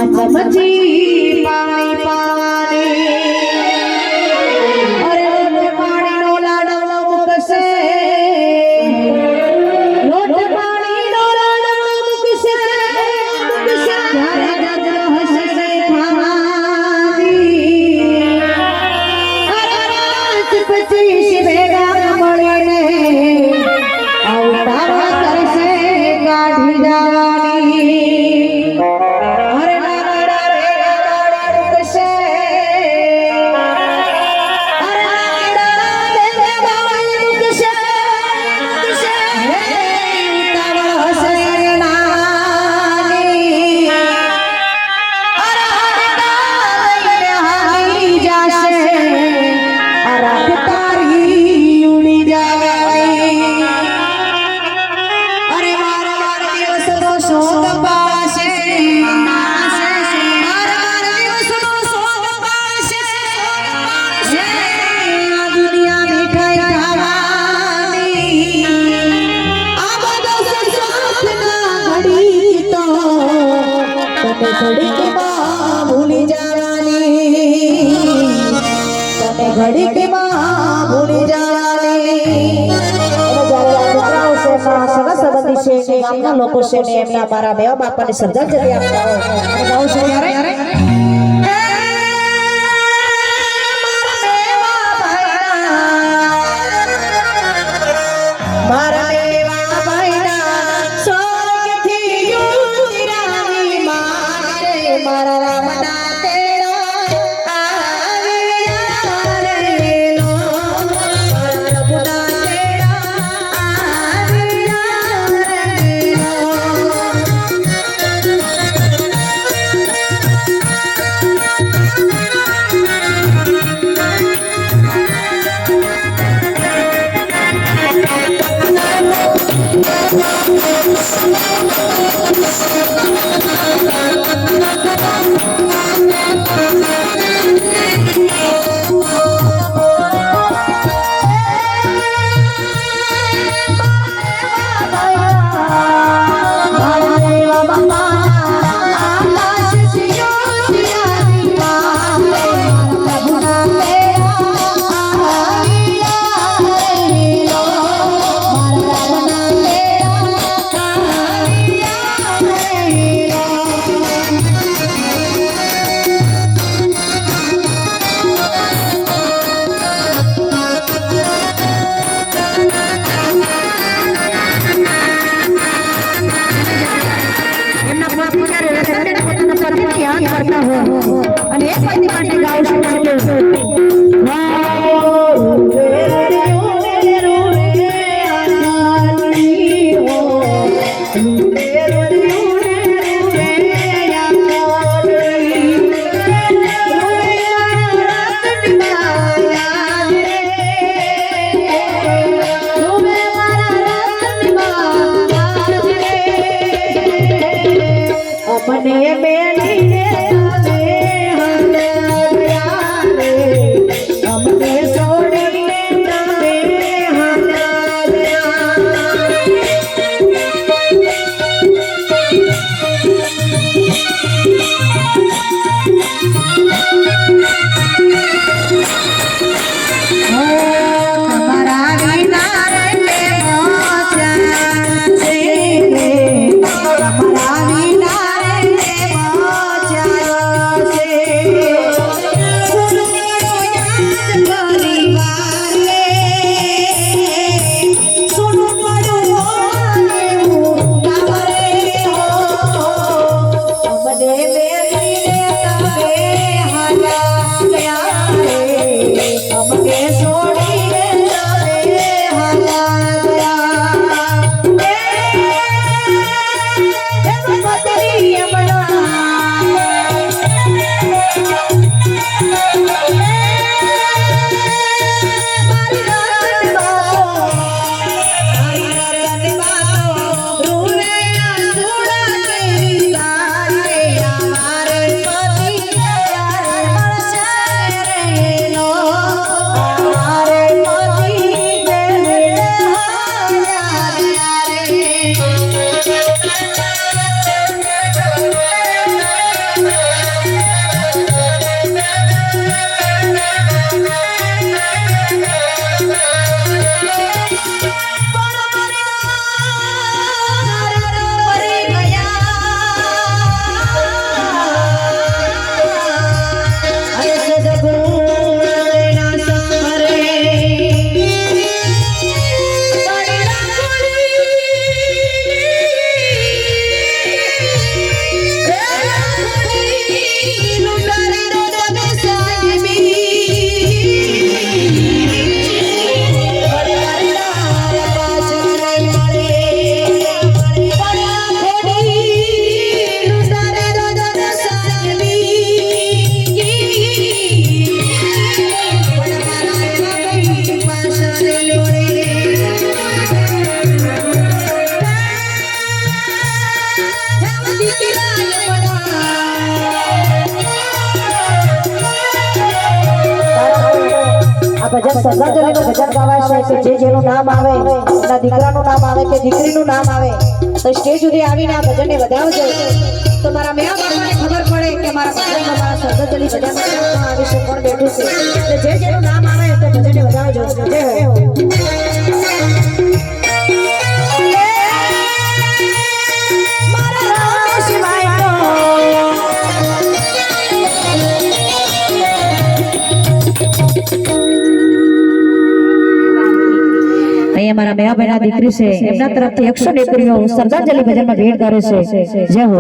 ચમચી પાણી પાણી અરે લોટ પાણીનો લાડવો મૂકશે લોટ પાણીનો લાડવો મૂકશે ત્યારે ગજરો હસશે ખાવાની અરે રાત પછી ભેગા મળીને આવતા કરશે કાઢી જવાની ભૂલી જવાની તમે ઘડી કે ભૂલી જવાની સગા સંબંધી છે ગામના લોકો છે ને એમના મારા મેવા બાપાને શ્રદ્ધાંજલિ આપતા હોય ગાઉં છું ત્યારે મારા મેવા ભાઈના સ્વર્ગથી યુતિરાની મારે મારા રામના તેડો આવ્યા રે લો મારા પ્રભુના તેડા આવ્યા રે લો करता हो અને એક પંક્તિ માટે ગાઉં છું મને બેની રે આ ભજન શ્રદ્ધાંજલિનું ભજન ગવાય છે કે જેનું નામ આવે એના દીકરાનું નામ આવે કે દીકરીનું નામ આવે તો સ્ટેજ સુધી આવીને આ ભજનને વધાવજો તો મારા મેળા બાપાને ખબર પડે કે મારા ભજનમાં મારા શ્રદ્ધાંજલિ ભજનમાં આ વિશે કોણ બેઠું છે એટલે જેનું નામ આવે તો ભજનને વધાવજો જય હો हमारा मेरा बहना दीकरी से एमना तरफ थी 100 દીકરીઓ શ્રદ્ધાંજલિ ભજનમાં ભેટ કરે છે જય હો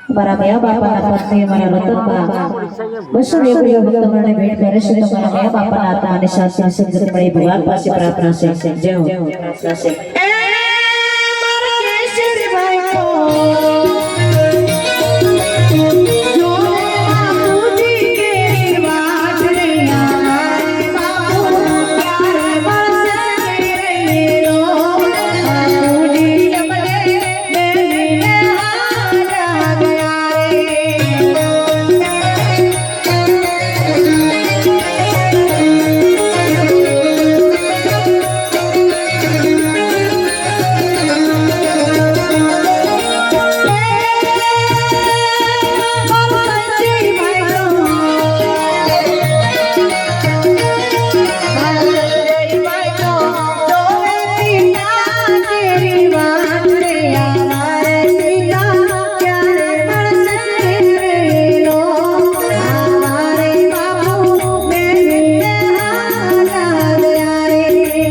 हमारा मैया बापा पत्नी हमारा रतनबा 200 દીકરીઓ ભક્તોને ભેટ કરે છે તમારા मैया बापा ના આત્મા અને શાંતિ સંગત મળે ભગવાન પાસે પ્રાર્થના છે જય હો